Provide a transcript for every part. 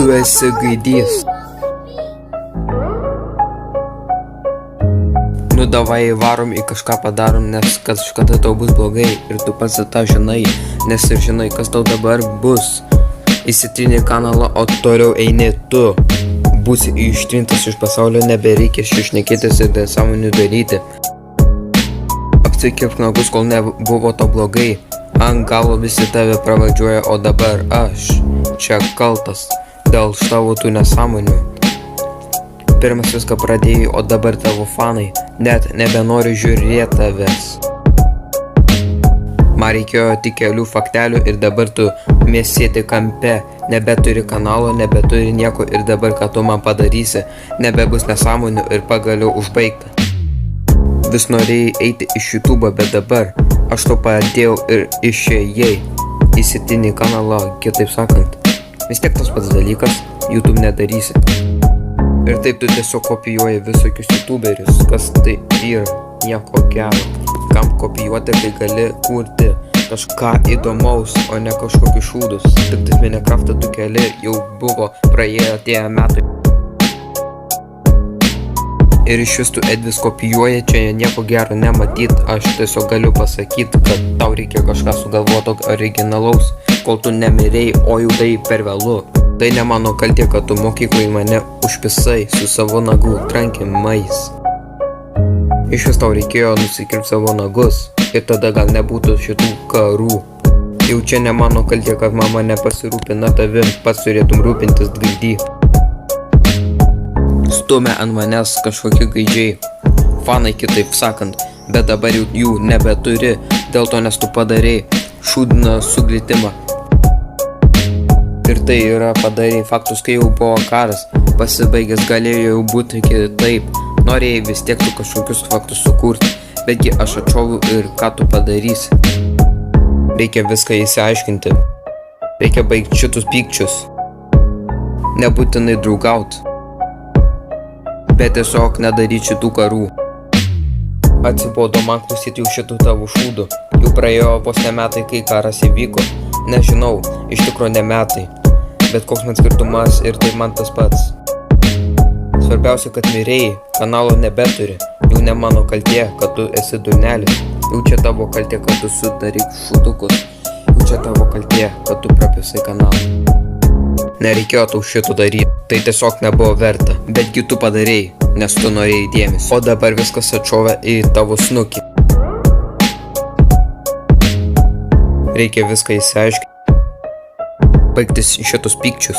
Tu esi gaidys. Nu davai varom į kažką padarom, nes kažkada tau bus blogai ir tu pats tą žinai, nes ir žinai, kas tau dabar bus. Įsitrini kanalą, o toliau eini tu. Būsi ištrintas iš pasaulio, nebereikia šnekėtis ir nesąmonių daryti. Apsikirpk nagus, kol nebuvo to blogai. Ant galo visi tave pravadžiuoja, o dabar aš čia kaltas dėl tavo tų nesąmonių. Pirmas viską pradėjai, o dabar tavo fanai net nebenori žiūrėti tavęs. Man reikėjo tik kelių faktelių ir dabar tu mėsėti kampe. Nebeturi kanalo, nebeturi nieko ir dabar ką tu man padarysi, nebebus nesąmonių ir pagaliau užbaigta. Vis norėjai eiti iš YouTube, bet dabar aš to padėjau ir išėjai. Įsitini kanalą, kitaip sakant. Vis tiek tas pats dalykas, YouTube nedarysi. Ir taip tu tiesiog kopijuoji visokius YouTuberius, kas tai yra nieko gero. Kam kopijuoti, kai gali kurti kažką įdomaus, o ne kažkokius šūdus. Tik tais Minecraftą tu keli, jau buvo praėję tie metai. Ir iš vis tu Edvis kopijuoji, čia nieko gero nematyt. Aš tiesiog galiu pasakyti, kad tau reikia kažką sugalvoto originalaus, kol tu nemirėjai, o jau tai per vėlu. Tai ne mano kaltė, kad tu mokyklai mane užpisai su savo nagų trankimais. Iš vis tau reikėjo nusikirpti savo nagus ir tada gal nebūtų šitų karų. Jau čia ne mano kaltė, kad mama nepasirūpina tavim, pats turėtum rūpintis gaidy. Stumia ant manęs kažkokie gaidžiai, fanai kitaip sakant, bet dabar jų nebeturi, dėl to nes tu padarei šūdiną suglitimą. Ir tai yra padarei faktus, kai jau buvo karas, pasibaigęs galėjo jau būti kitaip. Norėjai vis tiek tu kažkokius faktus sukurti, betgi aš atšoviu ir ką tu padarysi. Reikia viską įsiaiškinti, reikia baigti šitus pykčius, nebūtinai draugaut, bet tiesiog nedaryti šitų karų. Atsibodo man klausyti jau šitų tavo šūdų, jau praėjo vos ne metai, kai karas įvyko. Nežinau, iš tikro ne metai, bet koks man skirtumas ir tai man tas pats. Svarbiausia, kad mirėjai, kanalo nebeturi, jau ne mano kaltė, kad tu esi durnelis, jau čia tavo kaltė, kad tu sudaryk šūdukus, jau čia tavo kaltė, kad tu prapisai kanalą. Nereikėjo tau šitų daryti, tai tiesiog nebuvo verta, betgi tu padarėjai, nes tu norėjai dėmesio, o dabar viskas atšovė į tavo snukį. Reikia viską įsiaiškinti, baigtis šitus pykčius,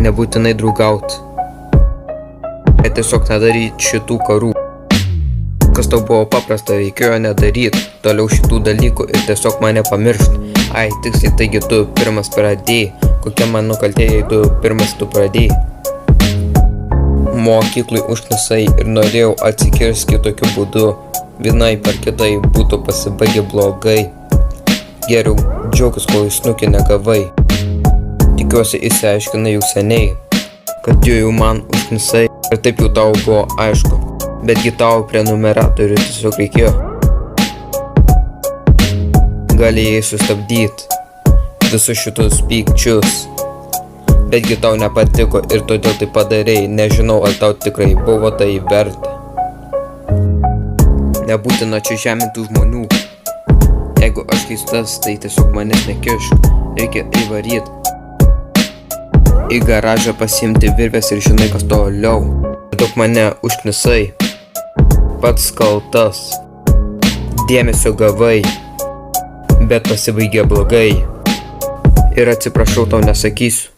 nebūtinai draugaut, bet tiesiog nedaryti šitų karų. Kas tau buvo paprasta, reikėjo nedaryti toliau šitų dalykų ir tiesiog mane pamiršti. Ai, tiksliai, taigi tu pirmas pradėjai, kokia mano kaltė, jei tu pirmas tu pradėjai. Mokyklai užknisai ir norėjau atsikirsti kitokiu būdu, vienai per kitai būtų pasibaigę blogai. Geriau džiaugis, kol į snukį negavai. Tikiuosi įsiaiškinai jau seniai, kad jau man užknisai ir taip jau tau buvo aišku, betgi tau prenumeratorių tiesiog reikėjo. Galėjai sustabdyti visus šitus pykčius, betgi tau nepatiko ir todėl tai padarei, nežinau ar tau tikrai buvo tai verta. Nebūtina čia žemintų žmonių, jeigu aš keistas, tai tiesiog manęs nekišk, reikia įvaryti į garažą pasiimti virvės ir žinai kas toliau. Daug mane užknisai, pats kaltas, dėmesio gavai, bet pasibaigė blogai. Ir atsiprašau tau nesakysiu,